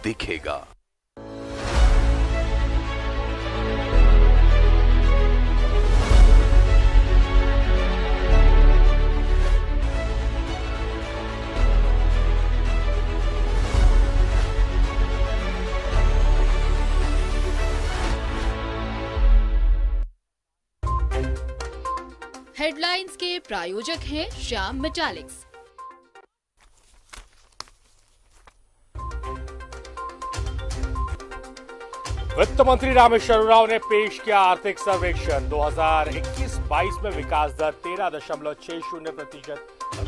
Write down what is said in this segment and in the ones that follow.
दिखेगा। हेडलाइंस के प्रायोजक हैं श्याम मेटालिक्स। वित्त मंत्री रामेश्वर राव ने पेश किया आर्थिक सर्वेक्षण। 2021-22 में विकास दर 13.60%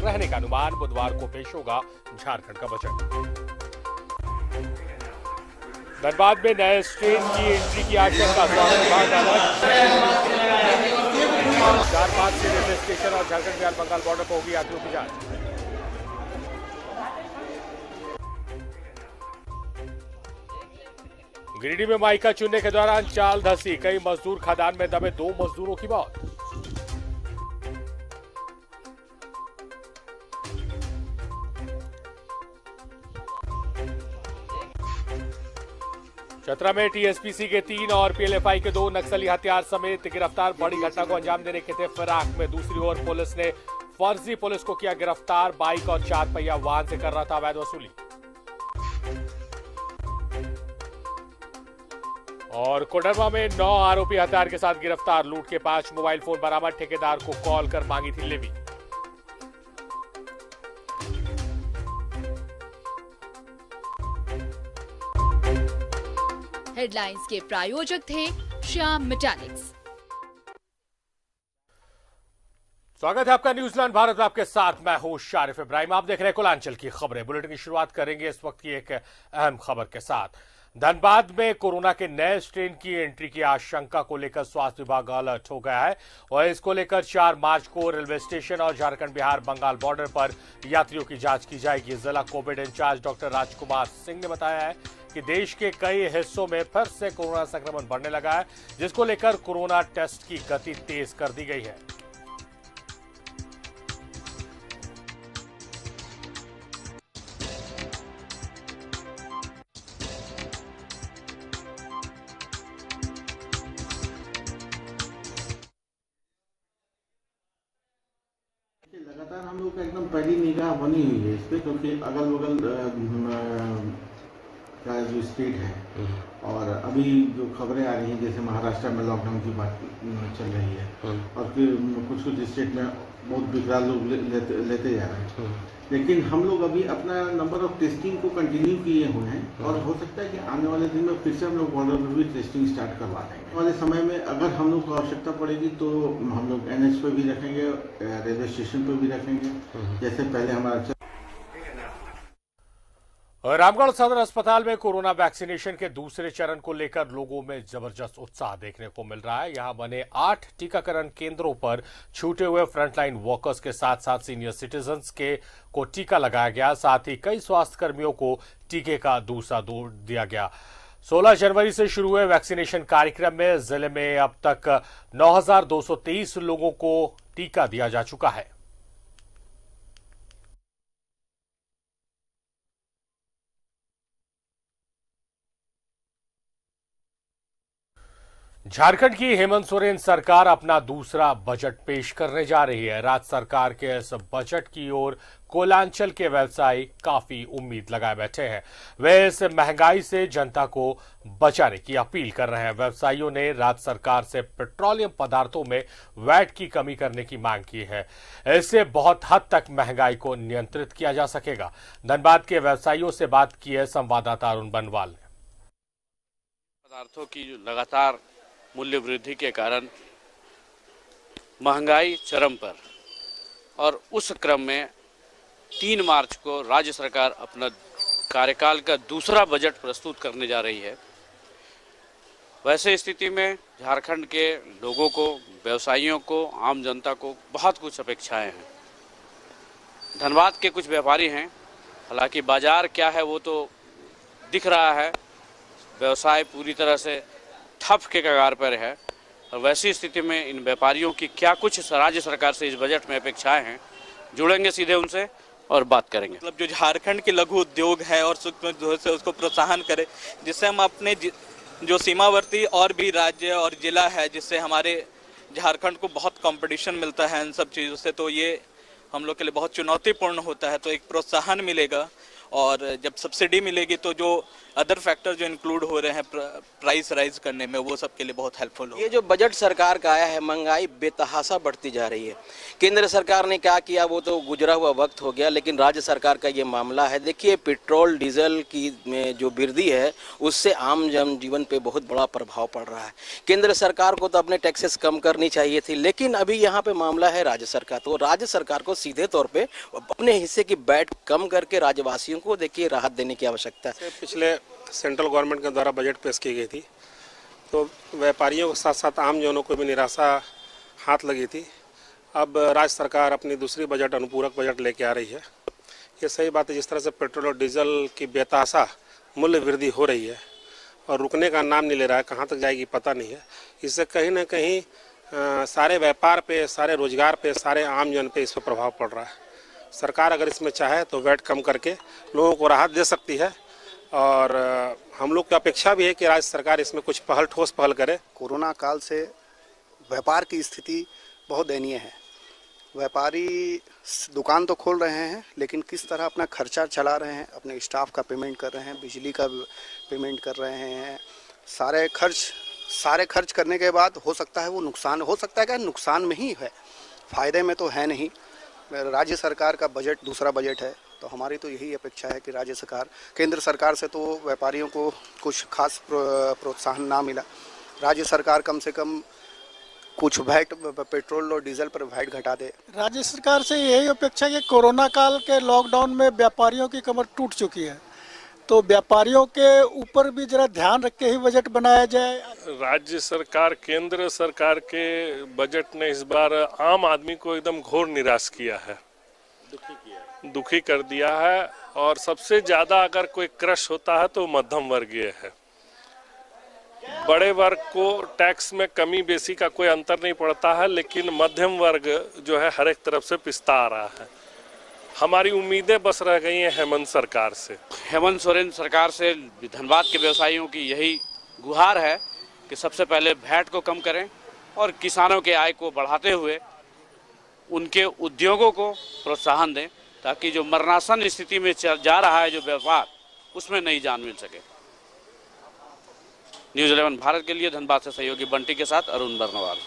रहने का अनुमान। बुधवार को पेश होगा झारखंड का बजट। धनबाद में नए स्ट्रेन की एंट्री की आशंका। 4-5 से रेलवे स्टेशन और झारखंड बिहार बंगाल बॉर्डर पर होगी यात्रियों की जांच। गिरिडीह में माइका चुनने के दौरान चाल धंसी। कई मजदूर खदान में दबे, 2 मजदूरों की मौत। चतरा में टीएसपीसी के 3 और पीएलएफआई के 2 नक्सली हथियार समेत गिरफ्तार। बड़ी घटना को अंजाम देने के थे फिराक में। दूसरी ओर पुलिस ने फर्जी पुलिस को किया गिरफ्तार। बाइक और 4 पहिया वाहन से कर रहा था अवैध वसूली। और कोडरमा में 9 आरोपी हथियार के साथ गिरफ्तार। लूट के 5 मोबाइल फोन बरामद। ठेकेदार को कॉल कर मांगी थी लेवी। हेडलाइंस के प्रायोजक थे श्याम मेटालिक्स। स्वागत है आपका न्यूजीलैंड भारत में। आपके साथ मैं हूं शारिफ इब्राहिम। आप देख रहे हैं कुलांचल की खबरें। बुलेटिन की शुरुआत करेंगे इस वक्त की एक अहम खबर के साथ। धनबाद में कोरोना के नए स्ट्रेन की एंट्री की आशंका को लेकर स्वास्थ्य विभाग अलर्ट हो गया है और इसको लेकर 4 मार्च को रेलवे स्टेशन और झारखंड बिहार बंगाल बॉर्डर पर यात्रियों की जांच की जाएगी। जिला Covid in charge doctor Rajkumar Singh ने बताया है कि देश के कई हिस्सों में फिर से कोरोना संक्रमण बढ़ने लगा है, जिसको लेकर कोरोना टेस्ट की गति तेज कर दी गई है। लगातार हम लोग का एकदम पहली निगाह बनी हुई है इस पे, क्योंकि अगल बगल का जो स्टेट है और अभी जो खबरें आ रही हैं, जैसे महाराष्ट्र में लॉकडाउन की बात चल रही है और फिर कुछ स्टेट में बहुत विकराल लोग लेते जा रहे हैं। लेकिन हम लोग अभी अपना नंबर ऑफ टेस्टिंग को कंटिन्यू किए हुए हैं और हो सकता है कि आने वाले दिन में फिर से हम लोग बॉर्डर पर भी टेस्टिंग स्टार्ट करवा देंगे। आने वाले समय में अगर हम लोग को आवश्यकता पड़ेगी तो हम लोग NH पे भी रखेंगे, रेलवे स्टेशन पे भी रखेंगे, जैसे पहले हमारा। रामगढ़ सदर अस्पताल में कोरोना वैक्सीनेशन के दूसरे चरण को लेकर लोगों में जबरदस्त उत्साह देखने को मिल रहा है। यहां बने 8 टीकाकरण केंद्रों पर छूटे हुए फ्रंटलाइन वर्कर्स के साथ साथ सीनियर सिटीजन्स को टीका लगाया गया। साथ ही कई स्वास्थ्य कर्मियों को टीके का दूसरा डोज दिया गया। 16 जनवरी से शुरू हुए वैक्सीनेशन कार्यक्रम में जिले में अब तक 9,223 लोगों को टीका दिया जा चुका है। झारखंड की हेमंत सोरेन सरकार अपना दूसरा बजट पेश करने जा रही है। राज्य सरकार के इस बजट की ओर कोलांचल के व्यवसायी काफी उम्मीद लगाए बैठे हैं। वे इस महंगाई से जनता को बचाने की अपील कर रहे हैं। व्यवसायियों ने राज्य सरकार से पेट्रोलियम पदार्थों में वैट की कमी करने की मांग की है। इससे बहुत हद तक महंगाई को नियंत्रित किया जा सकेगा। धनबाद के व्यवसायियों से बात की है संवाददाता अरुण बनवाल ने। पदार्थों की लगातार मूल्य वृद्धि के कारण महंगाई चरम पर, और उस क्रम में 3 मार्च को राज्य सरकार अपना कार्यकाल का दूसरा बजट प्रस्तुत करने जा रही है। वैसे स्थिति में झारखंड के लोगों को, व्यवसायियों को, आम जनता को बहुत कुछ अपेक्षाएं हैं। धनबाद के कुछ व्यापारी हैं, हालांकि बाजार क्या है वो तो दिख रहा है, व्यवसाय पूरी तरह से ठप के कगार पर है। और वैसी स्थिति में इन व्यापारियों की क्या कुछ राज्य सरकार से इस बजट में अपेक्षाएं हैं, जुड़ेंगे सीधे उनसे और बात करेंगे। मतलब जो झारखंड के लघु उद्योग है और सूक्ष्म उद्योग से उसको प्रोत्साहन करें, जिससे हम अपने जो सीमावर्ती और भी राज्य और जिला है, जिससे हमारे झारखंड को बहुत कंपटीशन मिलता है इन सब चीज़ों से, तो ये हम लोग के लिए बहुत चुनौतीपूर्ण होता है। तो एक प्रोत्साहन मिलेगा और जब सब्सिडी मिलेगी तो जो अदर फैक्टर जो इंक्लूड हो रहे हैं प्राइस राइज करने में, वो सब के लिए बहुत हेल्पफुल होगा। ये जो बजट सरकार का आया है, महंगाई बेतहाशा बढ़ती जा रही है। केंद्र सरकार ने क्या किया वो तो गुजरा हुआ वक्त हो गया, लेकिन राज्य सरकार का ये मामला है। देखिए, पेट्रोल डीजल की में जो वृद्धि है उससे आम जनजीवन पे बहुत बड़ा प्रभाव पड़ रहा है। केंद्र सरकार को तो अपने टैक्सेस कम करनी चाहिए थी, लेकिन अभी यहाँ पे मामला है राज्य सरकार, तो राज्य सरकार को सीधे तौर पे अपने हिस्से की वैट कम करके राज्यवासियों को देखिए राहत देने की आवश्यकता है। पिछले सेंट्रल गवर्नमेंट के द्वारा बजट पेश की गई थी, तो व्यापारियों के साथ साथ आम जनों को भी निराशा हाथ लगी थी। अब राज्य सरकार अपनी दूसरी बजट अनुपूरक बजट लेके आ रही है। ये सही बात है, जिस तरह से पेट्रोल और डीजल की बेतहाशा मूल्य वृद्धि हो रही है और रुकने का नाम नहीं ले रहा है, कहाँ तक जाएगी पता नहीं है। इससे कहीं ना कहीं सारे व्यापार पे, सारे रोजगार पे, सारे आम जन पे इस पर प्रभाव पड़ रहा है। सरकार अगर इसमें चाहे तो वैट कम करके लोगों को राहत दे सकती है और हम लोग की अपेक्षा भी है कि राज्य सरकार इसमें कुछ ठोस पहल करे। कोरोना काल से व्यापार की स्थिति बहुत दयनीय है। व्यापारी दुकान तो खोल रहे हैं, लेकिन किस तरह अपना खर्चा चला रहे हैं, अपने स्टाफ का पेमेंट कर रहे हैं, बिजली का पेमेंट कर रहे हैं, सारे खर्च करने के बाद हो सकता है वो नुकसान, हो सकता है कि नुकसान में ही है, फायदे में तो है नहीं। राज्य सरकार का बजट दूसरा बजट है, तो हमारी तो यही अपेक्षा है कि राज्य सरकार, केंद्र सरकार से तो व्यापारियों को कुछ खास प्रोत्साहन ना मिला, राज्य सरकार कम से कम कुछ वैट पेट्रोल और डीजल पर वैट घटा दे। राज्य सरकार से यही अपेक्षा है कि कोरोना काल के लॉकडाउन में व्यापारियों की कमर टूट चुकी है, तो व्यापारियों के ऊपर भी जरा ध्यान रख के ही बजट बनाया जाए। राज्य सरकार, केंद्र सरकार के बजट ने इस बार आम आदमी को एकदम घोर निराश किया है, दुखी कर दिया है। और सबसे ज्यादा अगर कोई क्रश होता है तो मध्यम वर्गीय है। बड़े वर्ग को टैक्स में कमी बेसी का कोई अंतर नहीं पड़ता है, लेकिन मध्यम वर्ग जो है हर एक तरफ से पिसता आ रहा है। हमारी उम्मीदें बस रह गई हैं हेमंत सरकार से। हेमंत सोरेन सरकार से धनबाद के व्यवसायियों की यही गुहार है कि सबसे पहले वैट को कम करें और किसानों के आय को बढ़ाते हुए उनके उद्योगों को प्रोत्साहन दें, ताकि जो मरणासन स्थिति में जा रहा है जो व्यापार, उसमें नई जान मिल सके। न्यूज़ 11 भारत के लिए धनबाद से सहयोगी बंटी के साथ अरुण बर्नवाल।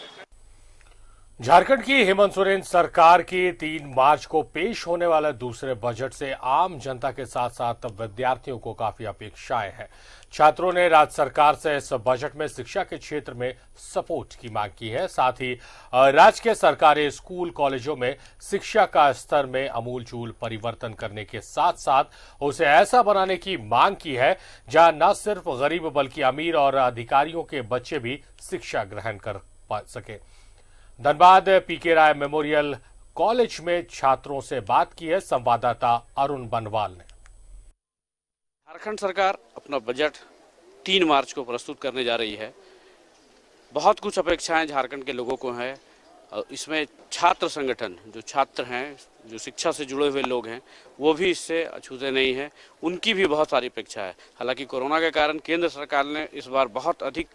झारखंड की हेमंत सोरेन सरकार की 3 मार्च को पेश होने वाले दूसरे बजट से आम जनता के साथ साथ विद्यार्थियों को काफी अपेक्षाएं हैं। छात्रों ने राज्य सरकार से इस बजट में शिक्षा के क्षेत्र में सपोर्ट की मांग की है। साथ ही राज्य के सरकारी स्कूल कॉलेजों में शिक्षा का स्तर में अमूलचूल परिवर्तन करने के साथ साथ उसे ऐसा बनाने की मांग की है जहां न सिर्फ गरीब बल्कि अमीर और अधिकारियों के बच्चे भी शिक्षा ग्रहण कर सके। धनबाद पीके राय मेमोरियल कॉलेज में छात्रों से बात की है संवाददाता अरुण बनवाल ने। झारखंड सरकार अपना बजट 3 मार्च को प्रस्तुत करने जा रही है। बहुत कुछ अपेक्षाएं झारखंड के लोगों को हैं। इसमें छात्र संगठन, जो छात्र हैं, जो शिक्षा से जुड़े हुए लोग हैं, वो भी इससे अछूते नहीं हैं। उनकी भी बहुत सारी अपेक्षा है। हालांकि कोरोना के कारण केंद्र सरकार ने इस बार बहुत अधिक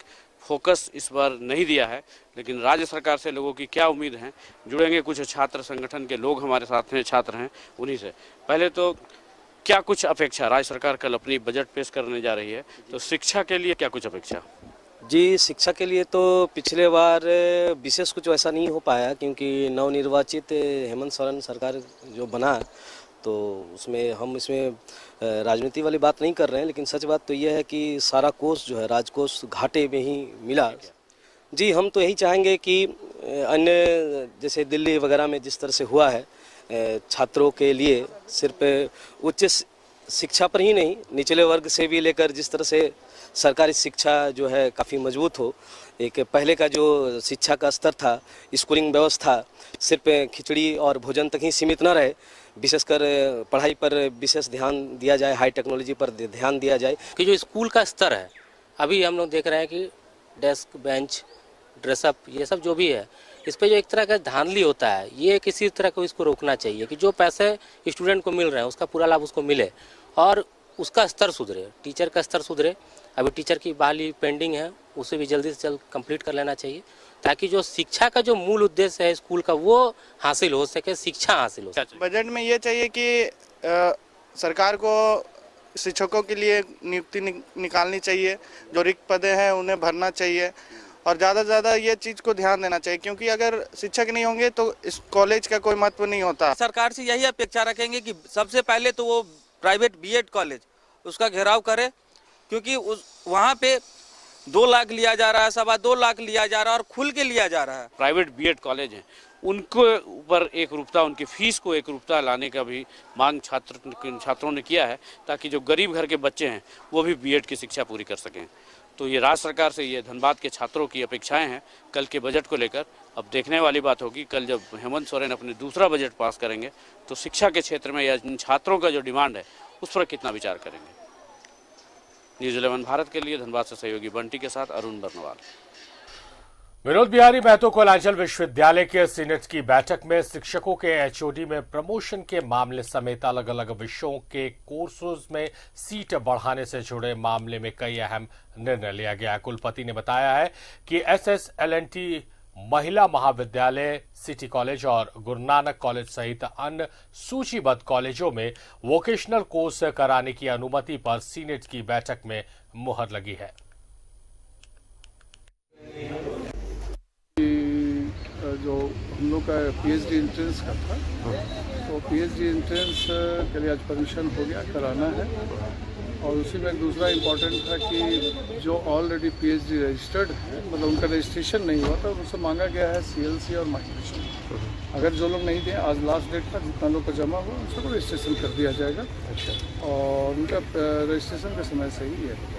फोकस इस बार नहीं दिया है, लेकिन राज्य सरकार से लोगों की क्या उम्मीद है, जुड़ेंगे कुछ छात्र संगठन के लोग हमारे साथ हैं, छात्र हैं, उन्हीं से। पहले तो क्या कुछ अपेक्षा, राज्य सरकार कल अपनी बजट पेश करने जा रही है, तो शिक्षा के लिए क्या कुछ अपेक्षा? जी, शिक्षा के लिए तो पिछले बार विशेष कुछ ऐसा नहीं हो पाया, क्योंकि नवनिर्वाचित हेमंत सोरेन सरकार जो बना, तो उसमें हम इसमें राजनीति वाली बात नहीं कर रहे हैं, लेकिन सच बात तो यह है कि सारा कोष जो है राजकोष घाटे में ही मिला। जी, हम तो यही चाहेंगे कि अन्य जैसे दिल्ली वगैरह में जिस तरह से हुआ है, छात्रों के लिए सिर्फ उच्च शिक्षा पर ही नहीं, निचले वर्ग से भी लेकर जिस तरह से सरकारी शिक्षा जो है काफ़ी मजबूत हो। एक पहले का जो शिक्षा का स्तर था, स्कूलिंग व्यवस्था सिर्फ खिचड़ी और भोजन तक ही सीमित न रहे, विशेषकर पढ़ाई पर विशेष ध्यान दिया जाए, हाई टेक्नोलॉजी पर ध्यान दिया जाए। कि जो स्कूल का स्तर है, अभी हम लोग देख रहे हैं कि डेस्क, बेंच, ड्रेसअप, ये सब जो भी है, इस पे जो एक तरह का धांधली होता है, ये किसी तरह को इसको रोकना चाहिए कि जो पैसे स्टूडेंट को मिल रहे हैं उसका पूरा लाभ उसको मिले और उसका स्तर सुधरे, टीचर का स्तर सुधरे। अभी टीचर की बहाली पेंडिंग है, उसे भी जल्दी से जल्द कंप्लीट कर लेना चाहिए ताकि जो शिक्षा का जो मूल उद्देश्य है स्कूल का वो हासिल हो सके, शिक्षा हासिल हो सके। बजट में ये चाहिए कि सरकार को शिक्षकों के लिए नियुक्ति निकालनी चाहिए, जो रिक्त पदे हैं उन्हें भरना चाहिए और ज़्यादा से ज़्यादा ये चीज़ को ध्यान देना चाहिए, क्योंकि अगर शिक्षक नहीं होंगे तो इस कॉलेज का कोई महत्व नहीं होता। सरकार से यही अपेक्षा रखेंगे कि सबसे पहले तो वो प्राइवेट बीएड कॉलेज उसका घेराव करे, क्योंकि वहाँ पे 2 लाख लिया जा रहा है, 2.25 लाख लिया जा रहा है और खुल के लिया जा रहा है। प्राइवेट बीएड कॉलेज हैं, उनको ऊपर एक रूपता, उनकी फीस को एक रूपता लाने का भी मांग छात्रों ने किया है ताकि जो गरीब घर के बच्चे हैं वो भी बीएड की शिक्षा पूरी कर सकें। तो ये राज्य सरकार से ये धनबाद के छात्रों की अपेक्षाएं हैं कल के बजट को लेकर। अब देखने वाली बात होगी कल जब हेमंत सोरेन अपने दूसरा बजट पास करेंगे तो शिक्षा के क्षेत्र में या इन छात्रों का जो डिमांड है उस पर कितना विचार करेंगे। न्यूज़ 11 भारत के लिए धनबाद से सहयोगी बंटी के साथ अरुण बर्नवाल। विनोद बिहारी महतो कोयलांचल विश्वविद्यालय के सीनेट की बैठक में शिक्षकों के एचओडी में प्रमोशन के मामले समेत अलग अलग विषयों के कोर्सेज में सीट बढ़ाने से जुड़े मामले में कई अहम निर्णय लिया गया। कुलपति ने बताया है कि SSLNT महिला महाविद्यालय, सिटी कॉलेज और गुरु नानक कॉलेज सहित अन्य सूचीबद्ध कॉलेजों में वोकेशनल कोर्स कराने की अनुमति पर सीनेट की बैठक में मुहर लगी है। जो हम लोग का पीएचडी एंट्रेंस का था, तो पीएचडी एंट्रेंस के लिए आज परमिशन हो गया, कराना है। और उसी में दूसरा इम्पोर्टेंट था कि जो ऑलरेडी पीएचडी रजिस्टर्ड है, मतलब उनका रजिस्ट्रेशन नहीं हुआ था, उनसे मांगा गया है CLC और माइग्रेशन। अगर जो लोग नहीं दें, आज लास्ट डेट था, जितना लोग का जमा हुआ उन सबको रजिस्ट्रेशन कर दिया जाएगा। और उनका रजिस्ट्रेशन का समय सही है।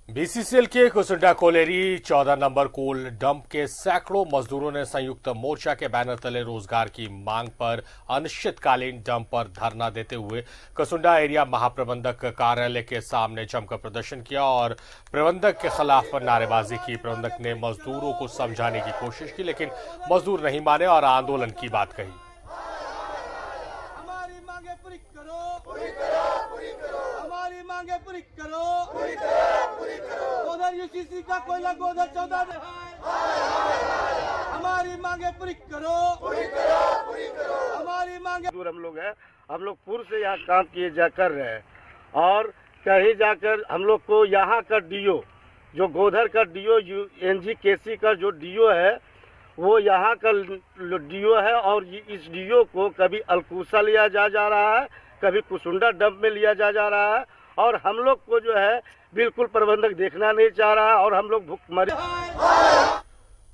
BCCL के Kusunda colliery 14 number coal dump के सैकड़ों मजदूरों ने संयुक्त मोर्चा के बैनर तले रोजगार की मांग पर अनिश्चितकालीन डंप पर धरना देते हुए कुसुंडा एरिया महाप्रबंधक कार्यालय के सामने जमकर प्रदर्शन किया और प्रबंधक के खिलाफ नारेबाजी की। प्रबंधक ने मजदूरों को समझाने की कोशिश की, लेकिन मजदूर नहीं माने और आंदोलन की बात कही। हमारी मांगे पूरी करो, गोदर UCC का कोयला गोदर 14 में हमारी मांगे पूरी करो, हमारी मांगे। दूर हम लोग हैं, हम लोग पूर्व से यहाँ काम किए जा कर रहे हैं और कहीं जाकर हम लोग को यहाँ का DO, जो गोधर का DO NGKC का जो DO है वो यहाँ का DO है और इस DO को कभी अलकूसा लिया जा रहा है, कभी कुसुंडा डंप में लिया जा रहा है और हम लोग को जो है बिल्कुल प्रबंधक देखना नहीं चाह रहा और हम लोग भूखमरी।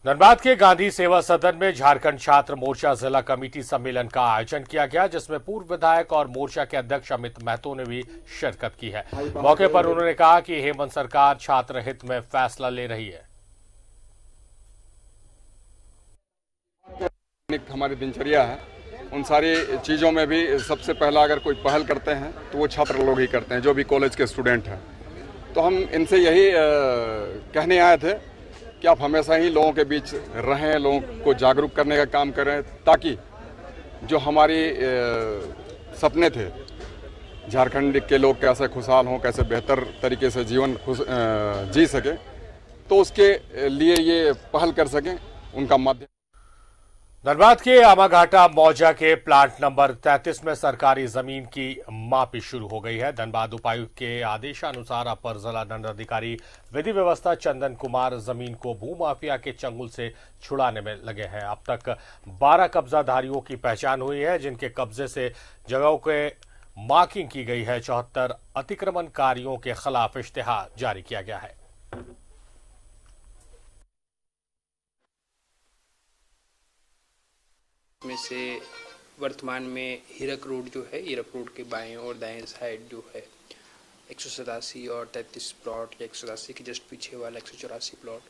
धनबाद के गांधी सेवा सदन में झारखंड छात्र मोर्चा जिला कमेटी सम्मेलन का आयोजन किया गया, जिसमें पूर्व विधायक और मोर्चा के अध्यक्ष अमित महतो ने भी शिरकत की है। मौके पर उन्होंने कहा कि हेमंत सरकार छात्र हित में फैसला ले रही है। हमारी दिनचर्या है, उन सारी चीज़ों में भी सबसे पहला अगर कोई पहल करते हैं तो वो छात्र लोग ही करते हैं, जो भी कॉलेज के स्टूडेंट हैं। तो हम इनसे यही कहने आए थे कि आप हमेशा ही लोगों के बीच रहें, लोगों को जागरूक करने का काम करें, ताकि जो हमारी सपने थे झारखंड के लोग कैसे खुशहाल हों, कैसे बेहतर तरीके से जीवन जी सकें, तो उसके लिए ये पहल कर सकें, उनका माध्यम। धनबाद के आमाघाटा मौजा के प्लांट नंबर 33 में सरकारी जमीन की मापी शुरू हो गई है। धनबाद उपायुक्त के आदेशानुसार अपर जिला दंडाधिकारी विधि व्यवस्था चंदन कुमार जमीन को भूमाफिया के चंगुल से छुड़ाने में लगे हैं। अब तक 12 कब्जाधारियों की पहचान हुई है, जिनके कब्जे से जगहों के मार्किंग की गई है। 74 अतिक्रमणकारियों के खिलाफ इश्तिहार जारी किया गया है। में से वर्तमान में हीरक रोड जो है, हीरक रोड के बाएं और दाएं साइड जो है 187 और 33 प्लॉट, या 187 के जस्ट पीछे वाला 184 प्लॉट,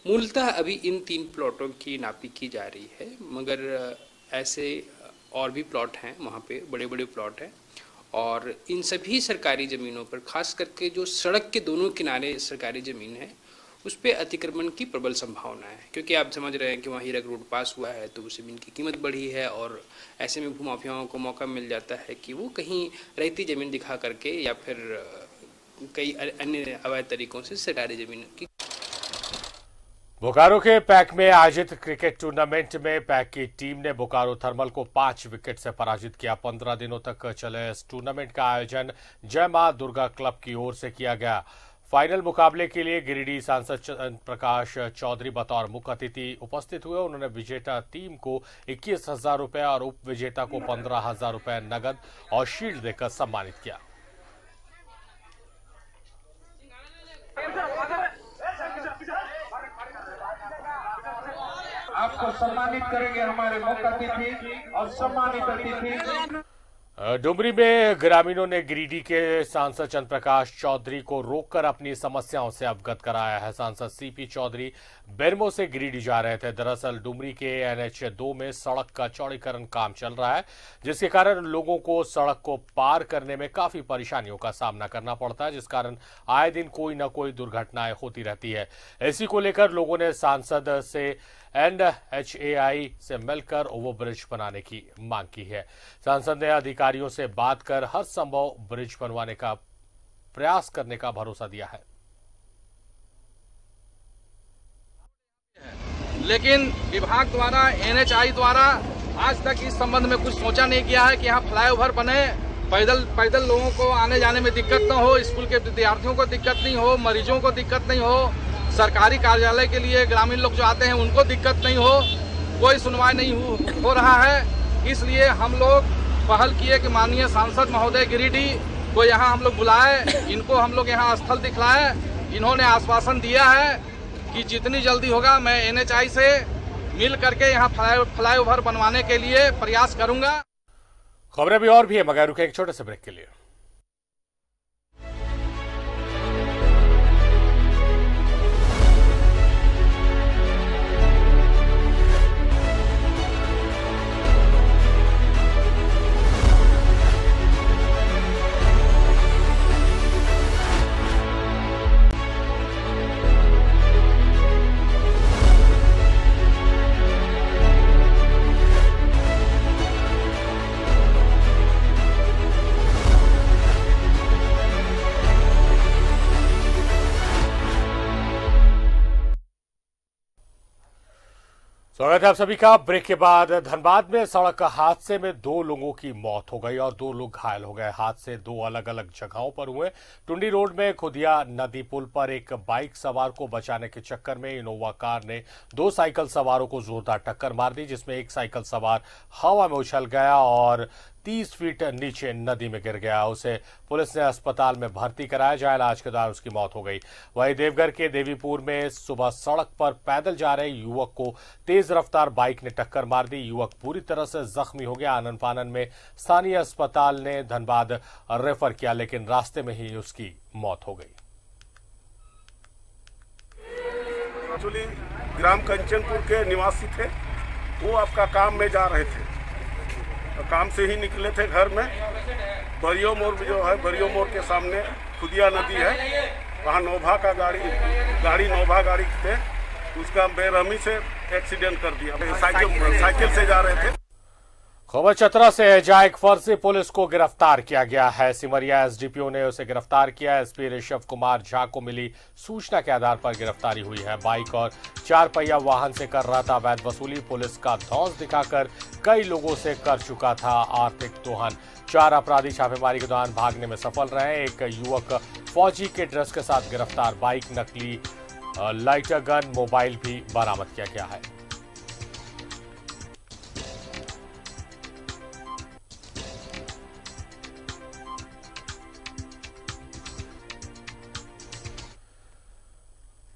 मूलतः अभी इन 3 प्लॉटों की नापी की जा रही है, मगर ऐसे और भी प्लॉट हैं, वहाँ पे बड़े बड़े प्लॉट हैं। और इन सभी सरकारी ज़मीनों पर, खास करके जो सड़क के दोनों किनारे सरकारी ज़मीन है, उस पर अतिक्रमण की प्रबल संभावना है, क्योंकि आप समझ रहे हैं कि वहाँ हीरक रोड पास हुआ है तो ज़मीन की कीमत बढ़ी है और ऐसे में भूमाफियाओं को मौका मिल जाता है कि वो कहीं रहती ज़मीन दिखा करके या फिर कई अन्य अवैध तरीकों से सरकारी ज़मीन की। बोकारो के पैक में आयोजित क्रिकेट टूर्नामेंट में पैक की टीम ने बोकारो थर्मल को 5 विकेट से पराजित किया। 15 दिनों तक चले इस टूर्नामेंट का आयोजन जय मां दुर्गा क्लब की ओर से किया गया। फाइनल मुकाबले के लिए गिरिडीह सांसद प्रकाश चौधरी बतौर मुख्य अतिथि उपस्थित हुए। उन्होंने विजेता टीम को 21,000 रुपए और उप विजेता को 15,000 रुपए नगद और शील्ड देकर सम्मानित किया। आपको सम्मानित करेंगे हमारे मुख्य अतिथि और सम्मानित अतिथि। डुमरी में ग्रामीणों ने गिरिडीह के सांसद चंद्र प्रकाश चौधरी को रोककर अपनी समस्याओं से अवगत कराया है। सांसद सीपी चौधरी बेरमो से गिरिडीह जा रहे थे। दरअसल डुमरी के NH2 में सड़क का चौड़ीकरण काम चल रहा है, जिसके कारण लोगों को सड़क को पार करने में काफी परेशानियों का सामना करना पड़ता है, जिस कारण आए दिन कोई न कोई दुर्घटनाएं होती रहती है। इसी को लेकर लोगों ने सांसद से NHAI से मिलकर ओवरब्रिज बनाने की मांग की है। सांसद ने अधिकारियों से बात कर हर संभव ब्रिज बनवाने का प्रयास करने का भरोसा दिया है। लेकिन विभाग द्वारा NHAI द्वारा आज तक इस संबंध में कुछ सोचा नहीं किया है कि यहाँ फ्लाईओवर बने, पैदल लोगों को आने जाने में दिक्कत न हो, स्कूल के विद्यार्थियों को दिक्कत नहीं हो, मरीजों को दिक्कत नहीं हो, सरकारी कार्यालय के लिए ग्रामीण लोग जो आते हैं उनको दिक्कत नहीं हो। कोई सुनवाई नहीं हो रहा है। इसलिए हम लोग पहल किए कि माननीय सांसद महोदय गिरिडीह को यहाँ हम लोग बुलाए, इनको हम लोग यहाँ स्थल दिखलाए। इन्होंने आश्वासन दिया है कि जितनी जल्दी होगा मैं NHAI से मिल करके यहाँ फ्लाईओवर बनवाने के लिए प्रयास करूंगा। खबरें भी और भी है, मगर रुके एक छोटे से ब्रेक के लिए। स्वागत है आप सभी का। ब्रेक के बाद धनबाद में सड़क हादसे में 2 लोगों की मौत हो गई और 2 लोग घायल हो गए। हादसे 2 अलग अलग जगहों पर हुए। टुंडी रोड में खुदिया नदी पुल पर एक बाइक सवार को बचाने के चक्कर में इनोवा कार ने 2 साइकिल सवारों को जोरदार टक्कर मार दी, जिसमें एक साइकिल सवार हवा में उछल गया और 30 फीट नीचे नदी में गिर गया। उसे पुलिस ने अस्पताल में भर्ती कराया, जहां इलाज के दौरान उसकी मौत हो गई। वहीं देवघर के देवीपुर में सुबह सड़क पर पैदल जा रहे युवक को तेज रफ्तार बाइक ने टक्कर मार दी। युवक पूरी तरह से जख्मी हो गया। आनन फानन में स्थानीय अस्पताल ने धनबाद रेफर किया, लेकिन रास्ते में ही उसकी मौत हो गई। एक्चुअली ग्राम कंचनपुर के निवासी थे, वो आपका काम में जा रहे थे, काम से ही निकले थे घर में। बरियो मोड़ जो है, बरियो मोड़ के सामने खुदिया नदी है, वहाँ नोभा का गाड़ी नोभा गाड़ी थे, उसका बेरहमी से एक्सीडेंट कर दिया। साइकिल से जा रहे थे। खबर चतरा से है, जहां एक फर्जी पुलिस को गिरफ्तार किया गया है। सिमरिया एसडीपीओ ने उसे गिरफ्तार किया। एसपी ऋषभ कुमार झा को मिली सूचना के आधार पर गिरफ्तारी हुई है। बाइक और 4 पहिया वाहन से कर रहा था अवैध वसूली। पुलिस का धौंस दिखाकर कई लोगों से कर चुका था आर्थिक दोहन। 4 अपराधी छापेमारी के दौरान भागने में सफल रहे। एक युवक फौजी के ड्रेस के साथ गिरफ्तार। बाइक, नकली लाइटर गन, मोबाइल भी बरामद किया गया है।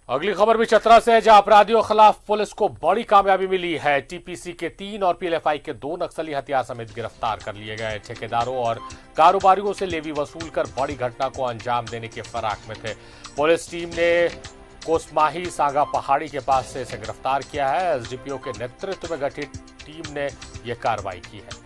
अगली खबर भी चतरा से है, जहां अपराधियों के खिलाफ पुलिस को बड़ी कामयाबी मिली है। टीपीसी के 3 और पीएलएफआई के 2 नक्सली हथियार समेत गिरफ्तार कर लिए गए। ठेकेदारों और कारोबारियों से लेवी वसूल कर बड़ी घटना को अंजाम देने के फराक में थे। पुलिस टीम ने कोसमाही सांगा पहाड़ी के पास से इसे गिरफ्तार किया है। एसडीपीओ के नेतृत्व में गठित टीम ने यह कार्रवाई की है।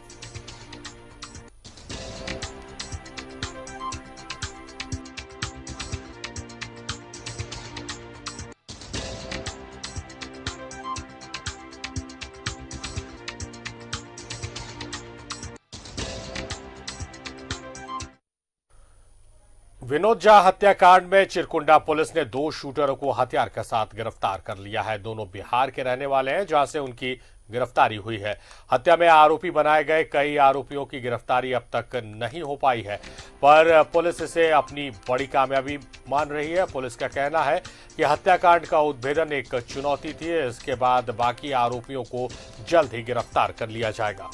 विनोद झा हत्याकांड में चिरकुंडा पुलिस ने 2 शूटरों को हथियार के साथ गिरफ्तार कर लिया है। दोनों बिहार के रहने वाले हैं, जहां से उनकी गिरफ्तारी हुई है। हत्या में आरोपी बनाए गए कई आरोपियों की गिरफ्तारी अब तक नहीं हो पाई है, पर पुलिस इसे अपनी बड़ी कामयाबी मान रही है। पुलिस का कहना है कि हत्याकांड का उद्भेदन एक चुनौती थी। इसके बाद बाकी आरोपियों को जल्द ही गिरफ्तार कर लिया जाएगा।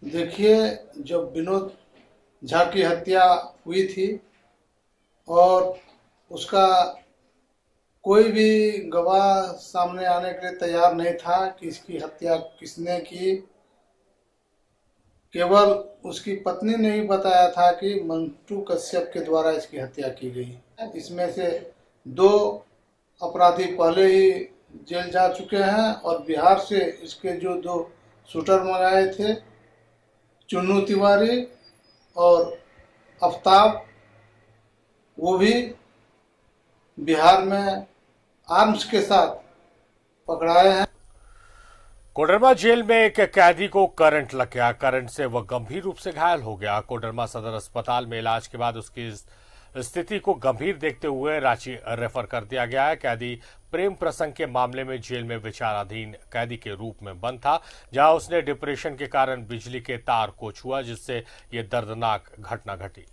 देखिए, जब विनोद झा की हत्या हुई थी और उसका कोई भी गवाह सामने आने के लिए तैयार नहीं था कि इसकी हत्या किसने की। केवल उसकी पत्नी ने ही बताया था कि मंटू कश्यप के द्वारा इसकी हत्या की गई। इसमें से 2 अपराधी पहले ही जेल जा चुके हैं और बिहार से इसके जो 2 शूटर मंगाए थे, चुन्नू तिवारी और आफ्ताब, वो भी बिहार में आर्म्स के साथ पकड़ाए हैं। कोडरमा जेल में एक कैदी को करंट लग गया। करंट से वह गंभीर रूप से घायल हो गया। कोडरमा सदर अस्पताल में इलाज के बाद उसकी स्थिति को गंभीर देखते हुए रांची रेफर कर दिया गया है। कैदी प्रेम प्रसंग के मामले में जेल में विचाराधीन कैदी के रूप में बंद था, जहां उसने डिप्रेशन के कारण बिजली के तार को छुआ, जिससे यह दर्दनाक घटना घटी।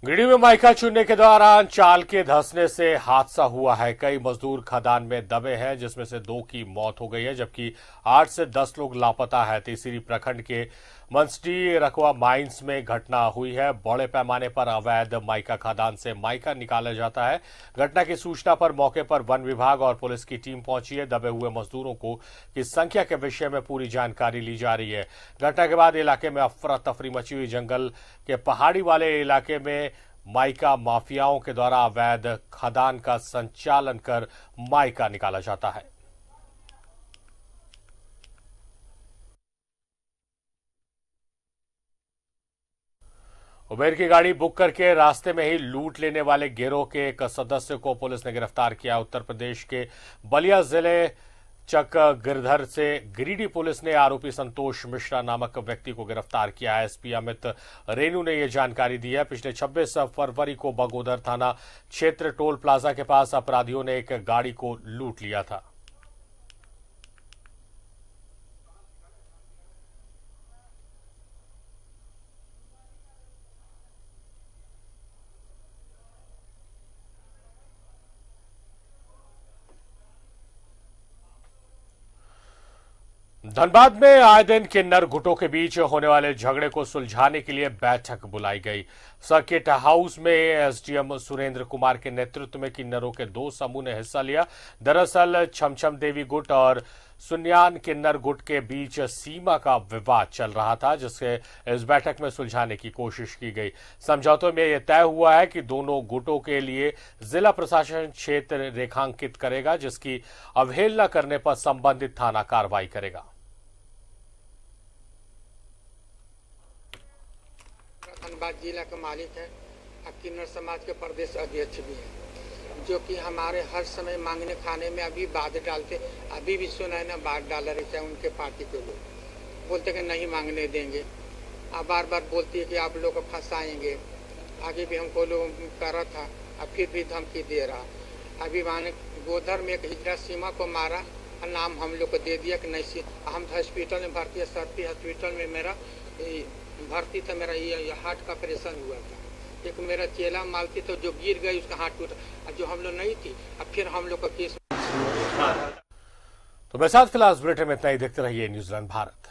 गिरिडीह में माइका चुनने के दौरान चाल के धंसने से हादसा हुआ है। कई मजदूर खदान में दबे हैं, जिसमें से 2 की मौत हो गई है, जबकि 8 से 10 लोग लापता है। तीसरी प्रखंड के मंसडी रकवा माइंस में घटना हुई है। बड़े पैमाने पर अवैध माइका खदान से माइका निकाला जाता है। घटना की सूचना पर मौके पर वन विभाग और पुलिस की टीम पहुंची है। दबे हुए मजदूरों की संख्या के विषय में पूरी जानकारी ली जा रही है। घटना के बाद इलाके में अफरा तफरी मची हुई। जंगल के पहाड़ी वाले इलाके में माइका माफियाओं के द्वारा अवैध खदान का संचालन कर माइका निकाला जाता है। उबेर की गाड़ी बुक करके रास्ते में ही लूट लेने वाले गिरोह के एक सदस्य को पुलिस ने गिरफ्तार किया। उत्तर प्रदेश के बलिया जिले चक गिरधर से गिरिडीह पुलिस ने आरोपी संतोष मिश्रा नामक व्यक्ति को गिरफ्तार किया है। एसपी अमित रेणु ने यह जानकारी दी है। पिछले 26 फरवरी को बगोदर थाना क्षेत्र टोल प्लाजा के पास अपराधियों ने एक गाड़ी को लूट लिया था। धनबाद में आए दिन किन्नर गुटों के बीच होने वाले झगड़े को सुलझाने के लिए बैठक बुलाई गई। सर्किट हाउस में एसडीएम सुरेंद्र कुमार के नेतृत्व में किन्नरों के 2 समूह ने हिस्सा लिया। दरअसल छमछम देवी गुट और सुन्यान किन्नर गुट के बीच सीमा का विवाद चल रहा था, जिससे इस बैठक में सुलझाने की कोशिश की गई। समझौते में यह तय हुआ है कि दोनों गुटों के लिए जिला प्रशासन क्षेत्र रेखांकित करेगा, जिसकी अवहेलना करने पर संबंधित थाना कार्रवाई करेगा। धनबाद जिला का मालिक है, किन्नर समाज के प्रदेश अध्यक्ष भी हैं, जो कि हमारे हर समय मांगने खाने में अभी बात डालते। अभी भी सुना है ना, बात डाल रहे थे उनके पार्टी के लोग, बोलते कि नहीं मांगने देंगे। अब बार बार बोलती है कि आप लोग को फंसाएंगे। आगे भी हमको लोग करा था, अब फिर भी धमकी दे रहा। अभी माने गोधर में एक हिजड़ा सीमा को मारा, नाम हम लोग को दे दिया कि नहीं। हम हॉस्पिटल में भर्ती है, सरती हॉस्पिटल में मेरा भर्ती था। मेरा ये हार्ट का ऑपरेशन हुआ था। एक मेरा चेला मालती तो जो गिर गई, उसका हाथ टूटा, जो हम लोग नहीं थी। अब फिर हम लोग का केस। तो मेरे साथ फिलहाल बुलेटिन में इतना ही। देखते रहिए न्यूजीलैंड भारत।